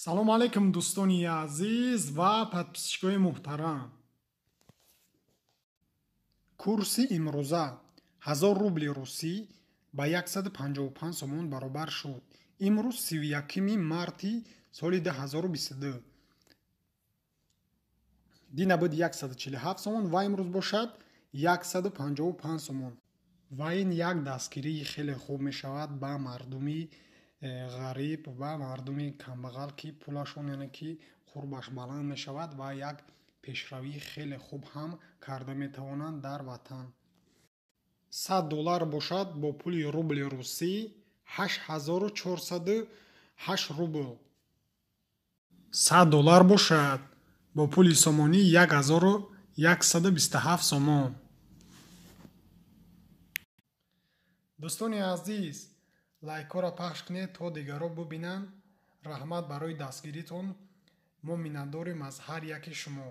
салом алейкум дӯстони азиз ва подписчикои муҳтарам. курси имрӯза 1000 рубли русӣ ба 155 сомон баробар шуд. имрӯз 31 марти соли 2022. дина буд 147 сомон ва имрӯз бошад 155 сомон. ва ин як дастгирии хеле хуб мешавад ба мардуми ғариб ва мардуми камбағал ки пулашон яъне ки қурбаш баланд мешавад ва як пешравии хеле хуб ҳам карда метавонанд дар ватан. $100 бошад бо пули рубли русӣ 8408 рубл. $100 бошад бо пули сомонӣ 1127 сомон. дӯстони азиз, лайкҳоро пахш кунед то дигарҳо бубинанд. раҳмат барои дастгиритон. мо миннатдорем аз ҳар яки шумо.